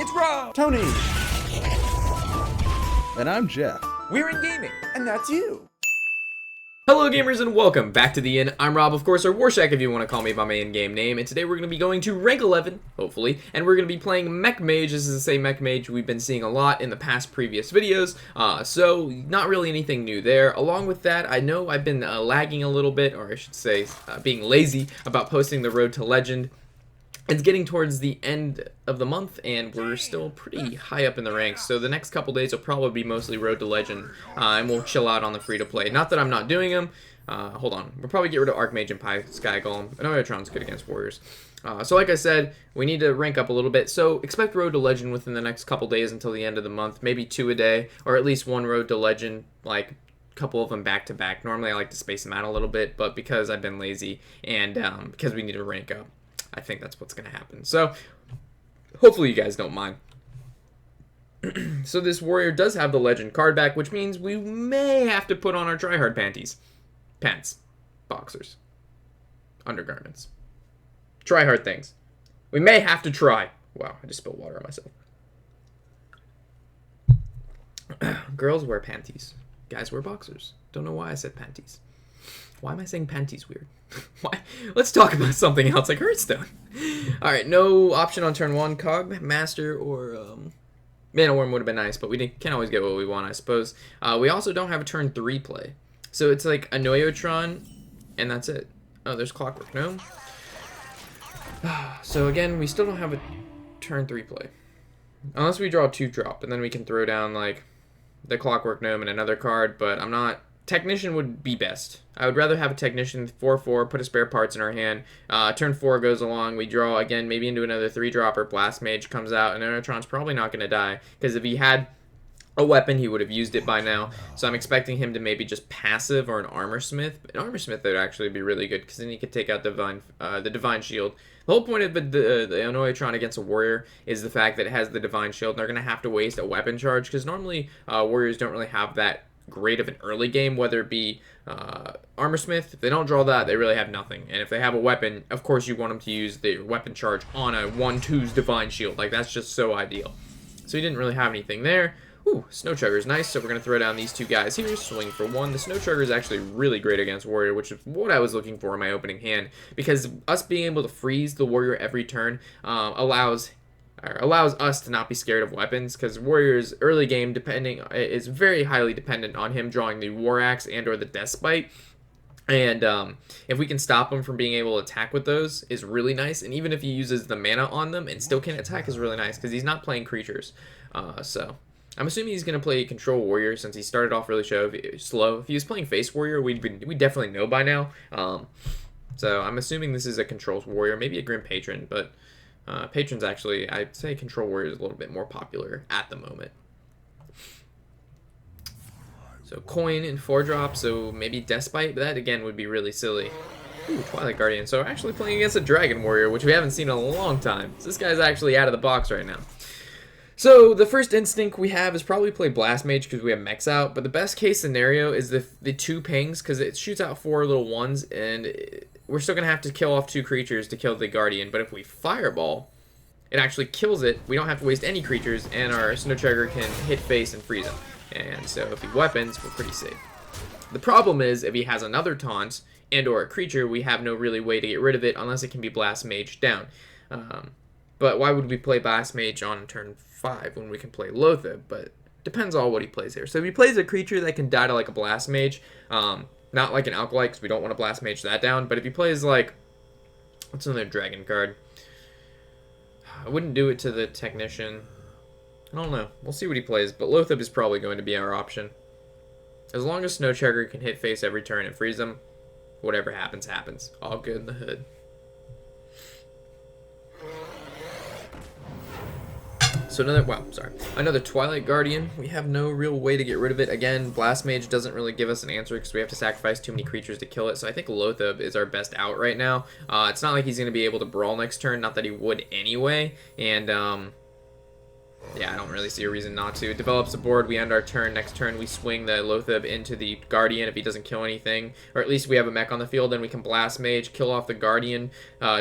It's Rob! Tony! And I'm Jeff. We're in gaming. And that's you. Hello gamers and welcome back to the Inn. I'm Rob, of course, or Warshack if you want to call me by my in-game name, and today we're going to be going to rank 11, hopefully, and we're going to be playing mech mage. This is the same mech mage we've been seeing a lot in the past previous videos, so not really anything new there. Along with that, I know I've been lagging a little bit, or I should say being lazy about posting the Road to Legend. It's getting towards the end of the month, and we're still pretty high up in the ranks, so the next couple days will probably be mostly Road to Legend, and we'll chill out on the free-to-play. Not that I'm not doing them. Hold on. We'll probably get rid of Archmage and Sky Golem. Anoyotron's good against Warriors. So like I said, we need to rank up a little bit, so expect Road to Legend within the next couple days until the end of the month, maybe 2 a day, or at least 1 Road to Legend, like a couple of them back to back. Normally I like to space them out a little bit, but because I've been lazy and because we need to rank up, I think that's what's going to happen. So, hopefully you guys don't mind. So this warrior does have the legend card back, which means we may have to put on our tryhard panties. Pants. Boxers. Undergarments. Tryhard things. We may have to try. Wow, I just spilled water on myself. Girls wear panties. Guys wear boxers. Don't know why I said panties. Why am I saying panties weird? Why? Let's talk about something else like Hearthstone. Alright, no option on turn 1. Cog, Master, or Mana Worm would have been nice, but we can't always get what we want, I suppose. We also don't have a turn 3 play. So it's like Anoyotron, and that's it. Oh, there's Clockwork Gnome. So again, we still don't have a turn 3 play. Unless we draw a 2-drop, and then we can throw down like the Clockwork Gnome and another card, but I'm not... Technician would be best. I would rather have a Technician 4/4, put a spare parts in our hand. Turn 4 goes along, we draw again, maybe into another 3-dropper. Blast Mage comes out, and Enertron's probably not going to die, because if he had a weapon, he would have used it by now. So I'm expecting him to maybe just passive or an Armor Smith. An Armor Smith would actually be really good, because then he could take out the Divine Shield. The whole point of the Anoyotron against a Warrior is the fact that it has the Divine Shield, and they're going to have to waste a weapon charge, because normally Warriors don't really have that great of an early game, whether it be Armor Smith. If they don't draw that, they really have nothing. And if they have a weapon, of course you want them to use the weapon charge on a 1/2's Divine Shield. Like, that's just so ideal. So he didn't really have anything there. Ooh, Snow Chugger is nice, so we're going to throw down these 2 guys here. Swing for 1. The Snow Chugger is actually really great against Warrior, which is what I was looking for in my opening hand, because us being able to freeze the Warrior every turn allows us to not be scared of weapons, because Warrior's early game is very highly dependent on him drawing the War Axe and or the Deathbite. And if we can stop him from being able to attack with those, is really nice. And even if he uses the mana on them and still can't attack, is really nice, because he's not playing creatures. So I'm assuming he's going to play Control Warrior, since he started off really slow. If he was playing Face Warrior, we'd definitely know by now. So I'm assuming this is a Controls Warrior, maybe a Grim Patron, but Patron's actually, I'd say Control Warrior is a little bit more popular at the moment. So coin and 4-drop, so maybe Deathbite, but that again would be really silly. Ooh, Twilight Guardian. So we're actually playing against a Dragon Warrior, which we haven't seen in a long time. So this guy's actually out of the box right now. So the first instinct we have is probably play Blast Mage, because we have mechs out, but the best case scenario is the 2 pings, because it shoots out 4 little 1s, and we're still going to have to kill off 2 creatures to kill the Guardian. But if we Fireball, it actually kills it. We don't have to waste any creatures, and our Snow Chugger can hit face and freeze him. And so if he weapons, we're pretty safe. The problem is, if he has another taunt and or a creature, we have no really way to get rid of it unless it can be Blast Mage down. But why would we play Blast Mage on turn 5 when we can play Loatheb? But depends on what he plays here. So if he plays a creature that can die to like a Blast Mage, not like an Alkalite, because we don't want to Blast Mage that down, but if he plays like, what's another dragon card? I wouldn't do it to the Technician. I don't know. We'll see what he plays, but Loatheb is probably going to be our option. As long as Snow Chugger can hit face every turn and freeze him, whatever happens, happens. All good in the hood. So another Twilight Guardian. We have no real way to get rid of it. Again, Blast Mage doesn't really give us an answer, because we have to sacrifice too many creatures to kill it. So I think Loatheb is our best out right now. It's not like he's going to be able to Brawl next turn, not that he would anyway. And Yeah, I don't really see a reason not to. It develops a board, we end our turn. Next turn, we swing the Loatheb into the Guardian if he doesn't kill anything. Or at least we have a mech on the field, then we can Blast Mage, kill off the Guardian.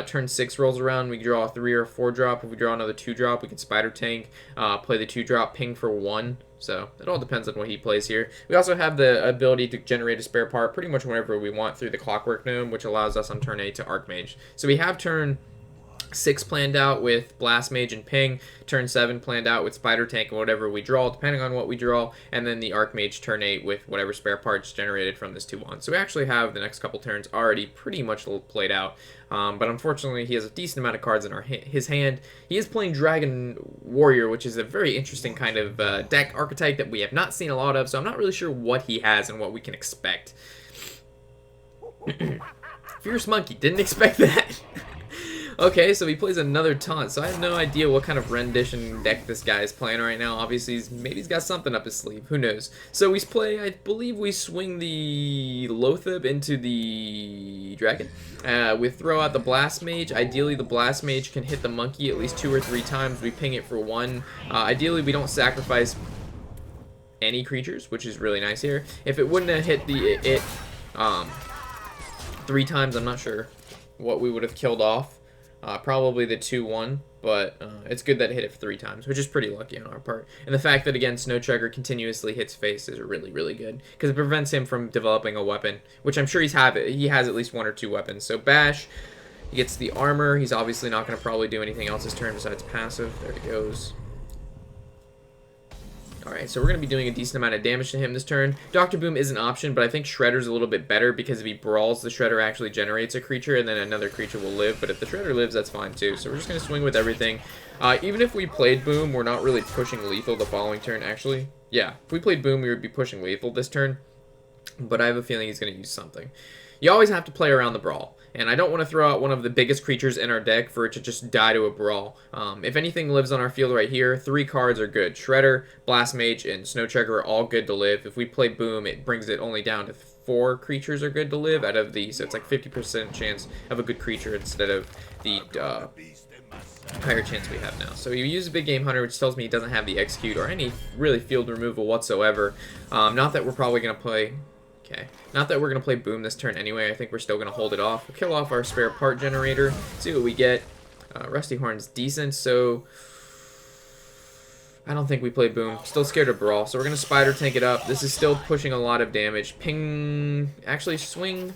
Turn 6 rolls around, we draw a 3 or 4 drop. If we draw another 2 drop, we can Spider Tank, play the 2 drop, ping for 1. So it all depends on what he plays here. We also have the ability to generate a spare part pretty much whenever we want through the Clockwork Gnome, which allows us on turn 8 to Archmage. So we have turn 6 planned out with Blast Mage and Ping, turn 7 planned out with Spider Tank and whatever we draw, depending on what we draw, and then the Archmage turn 8 with whatever spare parts generated from this 2-1. So we actually have the next couple turns already pretty much played out, but unfortunately he has a decent amount of cards in his hand. He is playing Dragon Warrior, which is a very interesting kind of deck archetype that we have not seen a lot of, so I'm not really sure what he has and what we can expect. Fierce Monkey, didn't expect that. Okay, so he plays another taunt, so I have no idea what kind of rendition deck this guy is playing right now. Obviously, maybe he's got something up his sleeve. Who knows? So we play, I believe we swing the Loatheb into the Dragon. We throw out the Blast Mage. Ideally, the Blast Mage can hit the Monkey at least 2 or 3 times. We ping it for 1. Ideally, we don't sacrifice any creatures, which is really nice here. If it wouldn't have hit it 3 times, I'm not sure what we would have killed off. Probably the 2-1, but it's good that it hit it 3 times, which is pretty lucky on our part. And the fact that, again, Snow Chugger continuously hits face is really, really good, because it prevents him from developing a weapon, which I'm sure he has at least 1 or 2 weapons. So Bash, he gets the armor. He's obviously not going to probably do anything else this turn besides passive. There he goes. Alright, so we're going to be doing a decent amount of damage to him this turn. Dr. Boom is an option, but I think Shredder's a little bit better, because if he brawls, the Shredder actually generates a creature, and then another creature will live. But if the Shredder lives, that's fine too. So we're just going to swing with everything. Even if we played Boom, we're not really pushing lethal the following turn, actually. Yeah, if we played Boom, we would be pushing lethal this turn. But I have a feeling he's going to use something. You always have to play around the brawl. And I don't want to throw out one of the biggest creatures in our deck for it to just die to a brawl. If anything lives on our field right here, 3 cards are good. Shredder, Blast Mage, and Snow Chugger are all good to live. If we play Boom, it brings it only down to 4 creatures are good to live out of these. So it's like 50% chance of a good creature instead of the higher chance we have now. So he uses Big Game Hunter, which tells me he doesn't have the Execute or any really field removal whatsoever. Not that we're probably going to play... Okay, not that we're going to play Boom this turn anyway. I think we're still going to hold it off. We'll kill off our spare part generator, see what we get. Rusty Horn's decent, so I don't think we play Boom. Still scared of Brawl, so we're going to Spider Tank it up. This is still pushing a lot of damage. Ping, actually swing,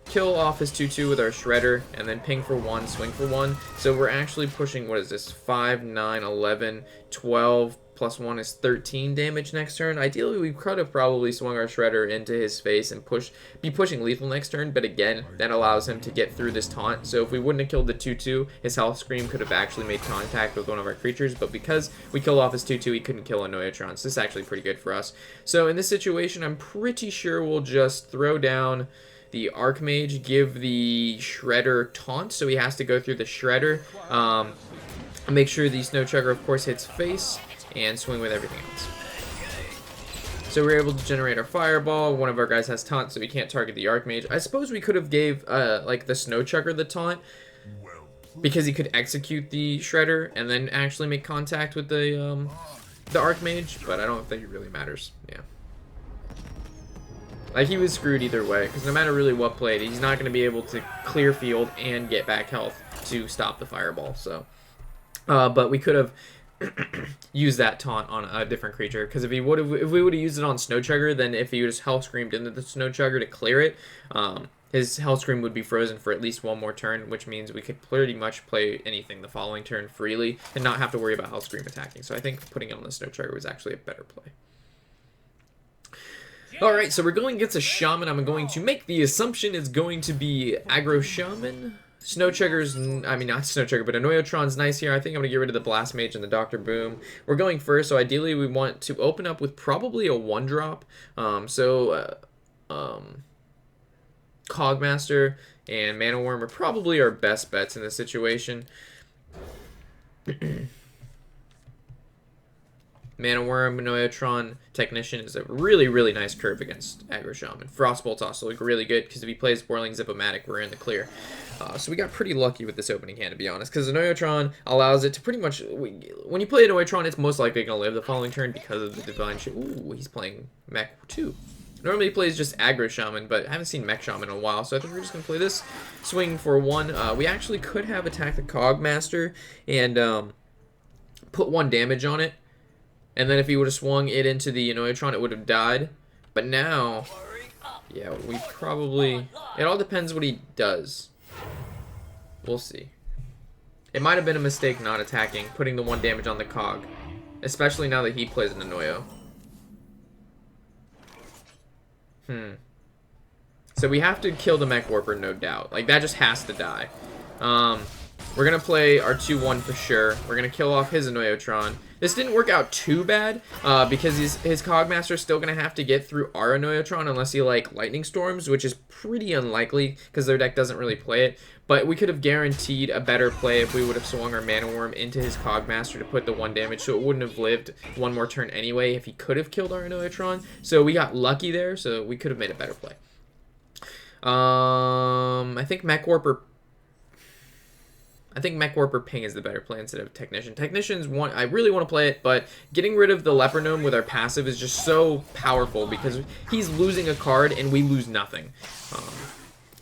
kill off his 2-2 with our Shredder, and then ping for 1, swing for 1. So we're actually pushing, what is this, 5, 9, 11, 12, plus 1 is 13 damage next turn. Ideally, we could have probably swung our Shredder into his face and be pushing lethal next turn, but again, that allows him to get through this taunt. So if we wouldn't have killed the 2-2, his Health Scream could have actually made contact with one of our creatures, but because we killed off his 2-2, he couldn't kill a Noyatron, so this is actually pretty good for us. So in this situation, I'm pretty sure we'll just throw down the Archmage, give the Shredder taunt, so he has to go through the Shredder. Make sure the Snow Chugger, of course, hits face, and swing with everything else. So we're able to generate our fireball. One of our guys has taunt, so he can't target the Archmage. I suppose we could have gave like the Snow Chugger the taunt, because he could execute the Shredder and then actually make contact with the Archmage, but I don't think it really matters. Yeah. Like, he was screwed either way, because no matter really what played, he's not going to be able to clear field and get back health to stop the fireball. So, but we could have use that taunt on a different creature, because if we would have used it on Snow Chugger, then if he just Health Screamed into the Snow Chugger to clear it, his Health Scream would be frozen for at least 1 more turn, which means we could pretty much play anything the following turn freely and not have to worry about Health Scream attacking. So I think putting it on the Snow Chugger was actually a better play. Alright, so we're going against a Shaman. I'm going to make the assumption it's going to be Aggro Shaman. Snow Chugger's, I mean, not Snow Chugger, but Anoyotron's nice here. I think I'm going to get rid of the Blast Mage and the Dr. Boom. We're going first, so ideally we want to open up with probably a 1-drop. Cogmaster and Mana Worm are probably our best bets in this situation. Mana Worm, Noyotron, Technician is a really, really nice curve against Aggro Shaman. Frostbolt's also like really good because if he plays Boiling Zip-O-Matic, we're in the clear. So we got pretty lucky with this opening hand, to be honest, because the Noyotron allows it to pretty much... When you play a Noyotron, it's most likely going to live the following turn because of the Divine Shield. Ooh, he's playing Mech too. Normally he plays just Aggro Shaman, but I haven't seen Mech Shaman in a while, so I think we're just going to play this. Swing for 1. We actually could have attacked the Cogmaster and put 1 damage on it. And then if he would have swung it into the Noyotron, it would have died. But now, yeah, we probably... It all depends what he does. We'll see. It might have been a mistake not attacking, putting the 1 damage on the Cog. Especially now that he plays an Noyo. So we have to kill the Mech Warper, no doubt. Like, that just has to die. We're going to play our 2-1 for sure. We're going to kill off his Noyotron. This didn't work out too bad, because his Cogmaster is still going to have to get through our Noyotron unless he, like, Lightning Storms, which is pretty unlikely, because their deck doesn't really play it. But we could have guaranteed a better play if we would have swung our Mana Worm into his Cogmaster to put the 1 damage, so it wouldn't have lived 1 more turn anyway if he could have killed our Noyotron. So we got lucky there, so we could have made a better play. I think Mech Warper Ping is the better play instead of Technician. Technician's one, I really want to play it, but getting rid of the Leper Gnome with our passive is just so powerful because he's losing a card and we lose nothing.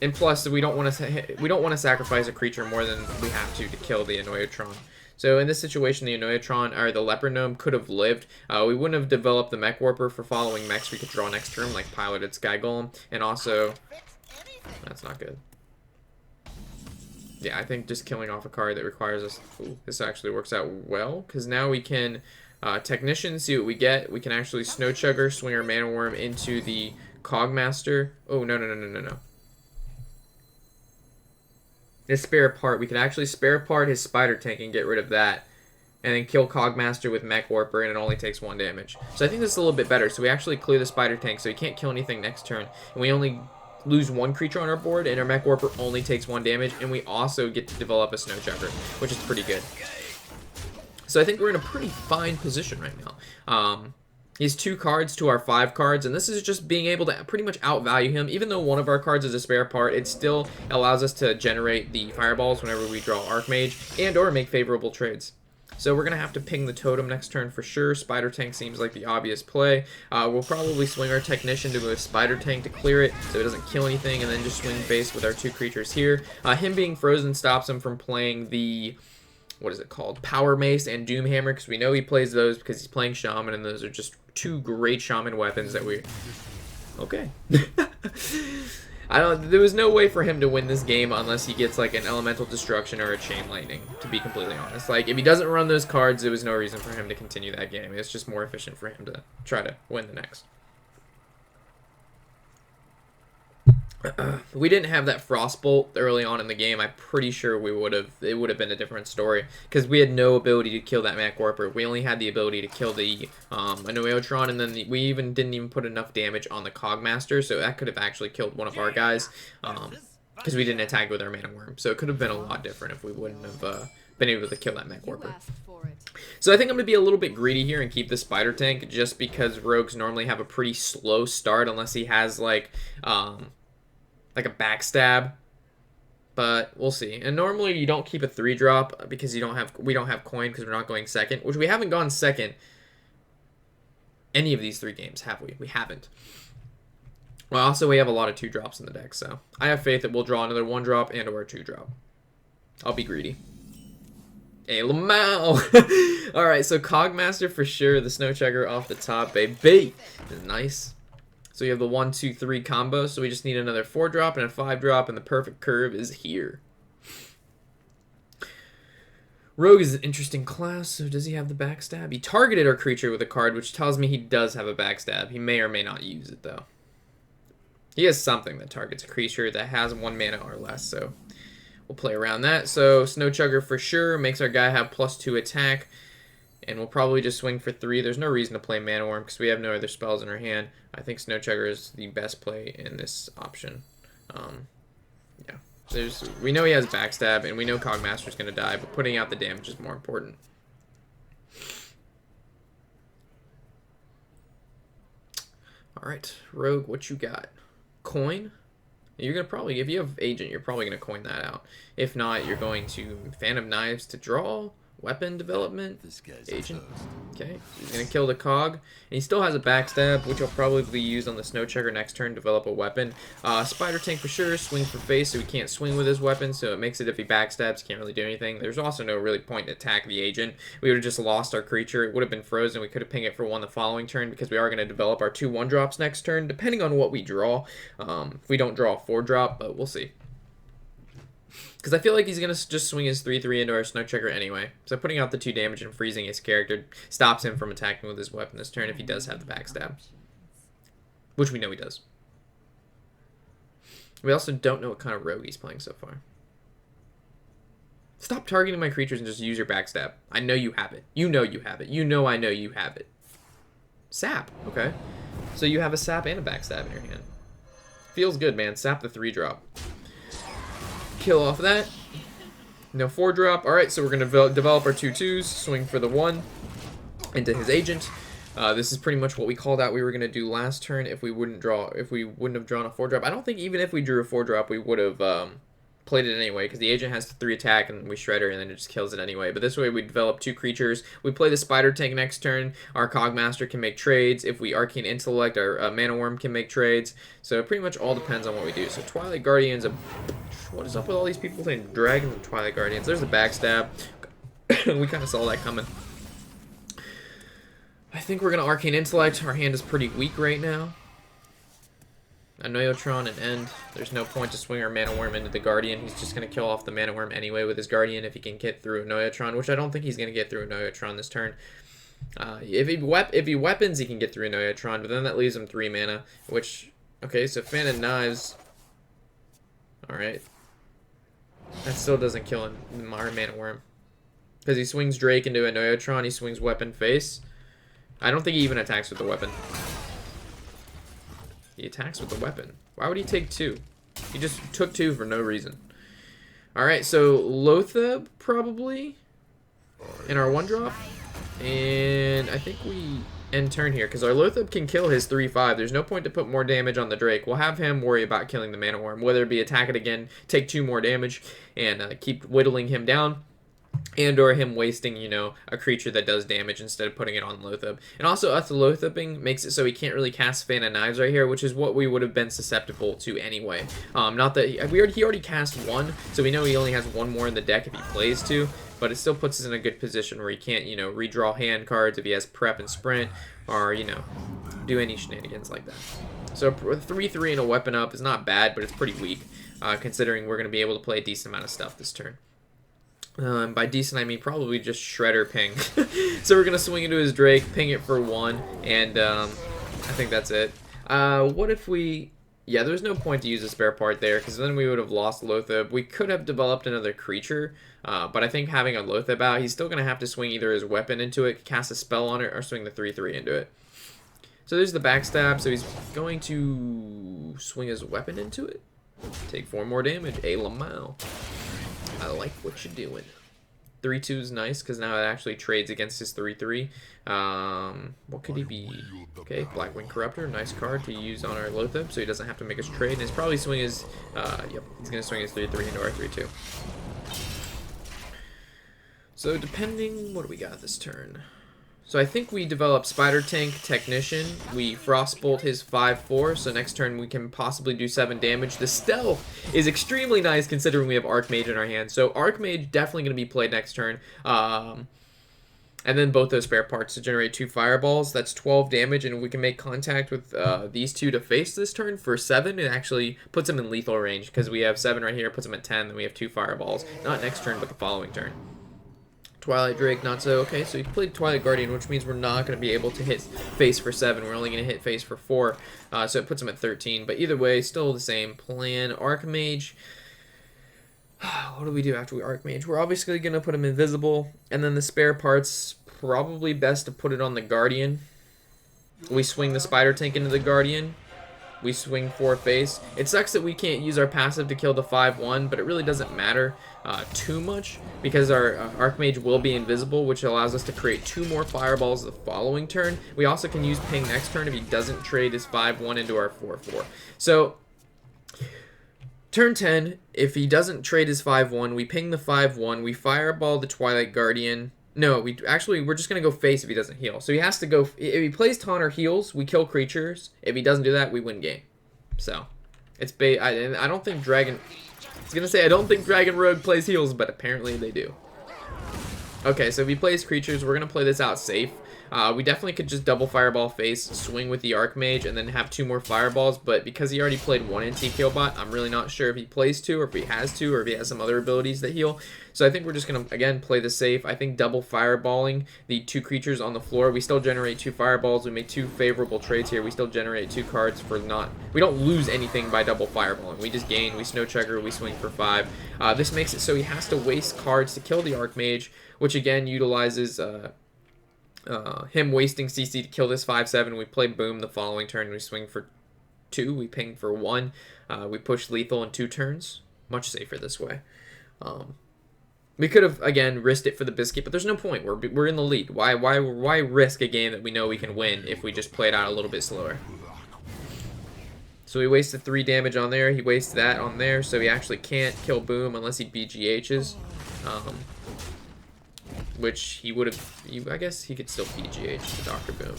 And plus, we don't want to sacrifice a creature more than we have to kill the Noyotron. So in this situation, the Noyotron or the Leper Gnome could have lived. We wouldn't have developed the Mech Warper for following mechs we could draw next turn, like Piloted Sky Golem, and also that's not good. Yeah, I think just killing off a card that requires us... Ooh, this actually works out well, because now we can Technician, see what we get. We can actually Snow Chugger, swing our Mana Worm into the Cogmaster. Oh, no. His spare part. We can actually spare part his Spider Tank and get rid of that. And then kill Cogmaster with Mech Warper, and it only takes 1 damage. So I think this is a little bit better. So we actually clear the Spider Tank, so he can't kill anything next turn. And we only lose 1 creature on our board, and our Mech Warper only takes 1 damage, and we also get to develop a Snow Chugger, which is pretty good. So I think we're in a pretty fine position right now. He's 2 cards to our 5 cards, and this is just being able to pretty much outvalue him. Even though one of our cards is a spare part, it still allows us to generate the fireballs whenever we draw Archmage and or make favorable trades. So we're going to have to ping the Totem next turn for sure. Spider Tank seems like the obvious play. We'll probably swing our Technician to a Spider Tank to clear it so it doesn't kill anything, and then just swing face with our 2 creatures here. Him being frozen stops him from playing the... what is it called? Power Mace and Doom Hammer, because we know he plays those because he's playing Shaman, and those are just 2 great Shaman weapons that we... Okay. There was no way for him to win this game unless he gets like an Elemental Destruction or a Chain Lightning, to be completely honest. Like, if he doesn't run those cards, there was no reason for him to continue that game. It's just more efficient for him to try to win the next. We didn't have that Frostbolt early on in the game. I'm pretty sure it would have been a different story, because we had no ability to kill that Mech Warper. We only had the ability to kill the Noyotron, and then we didn't even put enough damage on the Cogmaster, so that could have actually killed one of our guys, because we didn't attack with our Mana Worm. So it could have been a lot different if we wouldn't have been able to kill that Mech Warper. So I think I'm going to be a little bit greedy here and keep the Spider Tank, just because rogues normally have a pretty slow start unless he has like a backstab, but we'll see. And normally you don't keep a 3-drop because we don't have coin because we're not going second, which we haven't gone second any of these 3 games, have we? We haven't. Well, also we have a lot of 2-drops in the deck, so I have faith that we'll draw another 1-drop and or a 2-drop. I'll be greedy. Hey, Lamau! Alright, so Cogmaster for sure. The Snow Chugger off the top, baby. Nice. So we have the 1, 2, 3 combo, so we just need another 4-drop and a 5-drop, and the perfect curve is here. Rogue is an interesting class, so does he have the backstab? He targeted our creature with a card, which tells me he does have a backstab. He may or may not use it, though. He has something that targets a creature that has 1 mana or less, so we'll play around that. So Snow Chugger for sure makes our guy have +2 attack. And we'll probably just swing for 3. There's no reason to play Mana Worm because we have no other spells in our hand. I think Snow Chugger is the best play in this option. Yeah. We know he has backstab, and we know Cogmaster's going to die, but putting out the damage is more important. Alright, Rogue, what you got? Coin? You're going to probably, if you have Agent, you're probably going to coin that out. If not, you're going to Fan of Knives to draw. Weapon development. Agent. Okay, he's going to kill the cog. And he still has a backstab, which will probably use on the snow checker next turn, develop a weapon. Spider tank for sure, swing for face, so he can't swing with his weapon, so it makes it if he backstabs, he can't really do anything. There's also no really point to attack the agent. We would have just lost our creature. It would have been frozen. We could have pinged it for 1 the following turn, because we are going to develop our 2 1-drops next turn, depending on what we draw. If we don't draw a 4-drop, but we'll see. Because I feel like he's going to just swing his 3/3 into our snow checker anyway. So putting out the 2 damage and freezing his character stops him from attacking with his weapon this turn if he does have the backstab. Which we know he does. We also don't know what kind of rogue he's playing so far. Stop targeting my creatures and just use your backstab. I know you have it. You know you have it. You know I know you have it. Sap. Okay. So you have a sap and a backstab in your hand. Feels good, man. Sap the 3-drop. Kill off that. No 4-drop. Alright, so we're going to develop our 2/2s. Swing for the 1 into his agent. This is pretty much what we called out we were going to do last turn if we wouldn't have drawn a 4-drop. I don't think even if we drew a 4-drop we would have played it anyway, because the agent has 3 attack and we shred her and then it just kills it anyway. But this way we develop 2 creatures. We play the spider tank next turn. Our cogmaster can make trades. If we arcane intellect, our mana worm can make trades. So it pretty much all depends on what we do. So Twilight Guardians, what is up with all these people saying dragons and Twilight Guardians? There's a backstab. We kind of saw that coming. I think we're going to arcane intellect. Our hand is pretty weak right now. A Noyotron and end. There's no point to swing our mana worm into the guardian. He's just going to kill off the mana worm anyway with his guardian if he can get through a Noyotron, which I don't think he's going to get through a Noyotron this turn. If he weapons, he can get through a Noyotron, but then that leaves him 3 mana, which, okay, so Fan of Knives. Alright. That still doesn't kill our mana worm. Because he swings Drake into a Noyotron, he swings weapon face. I don't think he even attacks with the weapon. He attacks with the weapon. Why would he take 2? He just took 2 for no reason. Alright, so Lothab probably in our 1-drop. And I think we end turn here, because our Lothab can kill his 3/5. There's no point to put more damage on the Drake. We'll have him worry about killing the mana worm, whether it be attack it again, take 2 more damage, and keep whittling him down. And or him wasting, you know, a creature that does damage instead of putting it on Lothab. And also us Lothabing makes it so he can't really cast Fan of Knives right here, which is what we would have been susceptible to anyway. Not that he already cast 1, so we know he only has 1 more in the deck if he plays 2, but it still puts us in a good position where he can't, you know, redraw hand cards if he has prep and sprint, or, you know, do any shenanigans like that. So 3/3 and a weapon up is not bad, but it's pretty weak, considering we're going to be able to play a decent amount of stuff this turn. By decent, I mean probably just shredder ping. So we're going to swing into his Drake, ping it for 1, and I think that's it. What if we... Yeah, there's no point to use a spare part there, because then we would have lost Lothab. We could have developed another creature, but I think having a Lothab out, he's still going to have to swing either his weapon into it, cast a spell on it, or swing the 3/3 into it. So there's the backstab, so he's going to swing his weapon into it. Take 4 more damage. A Lamau. I like what you're doing. 3/2 is nice because now it actually trades against his 3/3. What could he be? Okay, Blackwing Corruptor, nice card to use on our Lothab, so he doesn't have to make us trade. And he's probably swing his, yep, he's gonna swing his 3/3 into our 3/2. So depending, what do we got this turn? So I think we develop Spider Tank, Technician. We Frostbolt his 5/4, so next turn we can possibly do 7 damage. The Stealth is extremely nice considering we have Archmage in our hand. So Archmage definitely going to be played next turn. And then both those spare parts to generate 2 fireballs. That's 12 damage, and we can make contact with these 2 to face this turn for 7. It actually puts them in lethal range because we have 7 right here, puts them at 10, then we have 2 fireballs. Not next turn, but the following turn. Twilight Drake, not so. Okay, so he played Twilight Guardian, which means we're not going to be able to hit face for 7. We're only going to hit face for 4, so it puts him at 13. But either way, still the same plan. Archmage. What do we do after we Archmage? We're obviously going to put him invisible, and then the spare parts, probably best to put it on the Guardian. We swing the Spider Tank into the Guardian. we swing 4 face. It sucks that we can't use our passive to kill the 5/1, but it really doesn't matter too much because our Archmage will be invisible, which allows us to create 2 more fireballs the following turn. We also can use ping next turn if he doesn't trade his 5/1 into our 4/4. So turn 10, if he doesn't trade his 5/1, we ping the 5/1, we fireball the Twilight Guardian. No, we're just going to go face if he doesn't heal. So he has to go, if he plays taunt or heals, we kill creatures. If he doesn't do that, we win game. So, it's I don't think Dragon, I was going to say, I don't think Dragon Rogue plays heals, but apparently they do. Okay, so if he plays creatures, we're going to play this out safe. We definitely could just double fireball face, swing with the Archmage, and then have 2 more fireballs, but because he already played 1 in TKO bot, I'm really not sure if he plays 2, or if he has 2, or if he has some other abilities that heal. So I think we're just going to, again, play the safe. I think double fireballing the 2 creatures on the floor. We still generate 2 fireballs. We make 2 favorable trades here. We still generate 2 cards for not... We don't lose anything by double fireballing. We just gain. We snow checker. We swing for 5. This makes it so he has to waste cards to kill the Archmage, which again utilizes... him wasting CC to kill this 5/7. We play boom the following turn. We swing for 2. We ping for 1. We push lethal in 2 turns. Much safer this way. We could have again risked it for the biscuit, but there's no point. We're in the lead. Why risk a game that we know we can win if we just play it out a little bit slower? So he wasted 3 damage on there. He wastes that on there, so he actually can't kill boom unless he BGHs. Which he would have, I guess he could still BGH to Dr. Boom.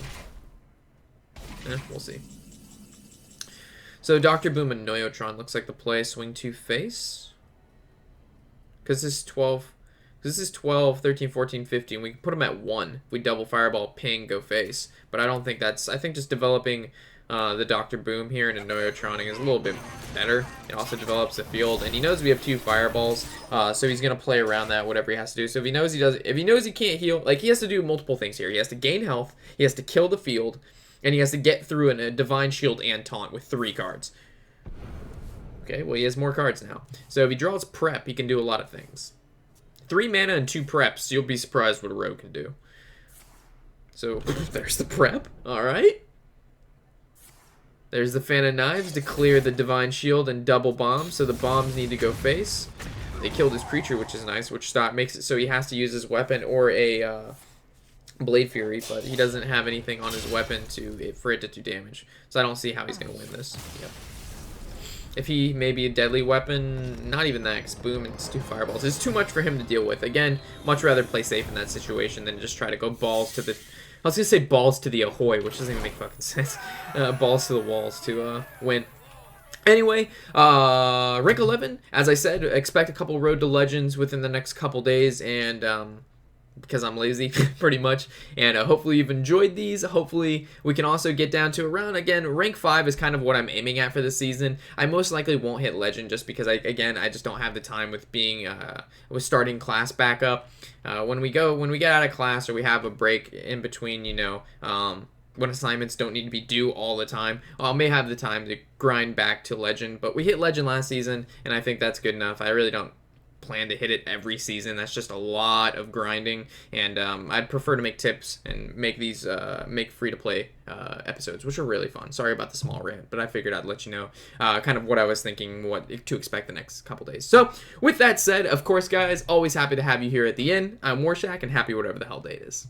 We'll see. So Dr. Boom and Noyotron looks like the play. Swing 2 face. Because this is 12, 13, 14, 15. We can put him at 1. We double fireball, ping, go face. But I don't think that's, I think just developing the Dr. Boom here into Noyotroning is a little bit better. It also develops the field, and he knows we have 2 fireballs, so he's gonna play around that, whatever he has to do. So if he knows he can't heal, like he has to do multiple things here. He has to gain health, he has to kill the field, and he has to get through a Divine Shield and Taunt with 3 cards. Okay, well he has more cards now. So if he draws prep, he can do a lot of things. 3 mana and 2 preps, you'll be surprised what a rogue can do. So there's the prep. All right. There's the Fan of Knives to clear the Divine Shield and double bomb, so the bombs need to go face. They killed his creature, which is nice, which makes it so he has to use his weapon or a Blade Fury, but he doesn't have anything on his weapon for it to do damage. So I don't see how he's going to win this. Yep. If he maybe a deadly weapon, not even that, because boom, it's 2 fireballs. It's too much for him to deal with. Again, much rather play safe in that situation than just try to go balls to the... I was going to say balls to the ahoy, which doesn't even make fucking sense. Balls to the walls to win. Anyway, rank 11, as I said, expect a couple Road to Legends within the next couple days, and because I'm lazy, pretty much, and hopefully you've enjoyed these. Hopefully we can also get down to around, again, rank 5 is kind of what I'm aiming at for this season. I most likely won't hit Legend just because, I just don't have the time with being, with starting class back up. When we get out of class or we have a break in between, you know, when assignments don't need to be due all the time, I may have the time to grind back to Legend, but we hit Legend last season, and I think that's good enough. I really don't plan to hit it every season. That's just a lot of grinding, and I'd prefer to make tips and make these make free-to-play episodes, which are really fun. Sorry about the small rant, but I figured I'd let you know kind of what I was thinking, what to expect the next couple days. So with that said, of course, guys, always happy to have you here at the inn. I'm Warshack, and happy whatever the hell day it is.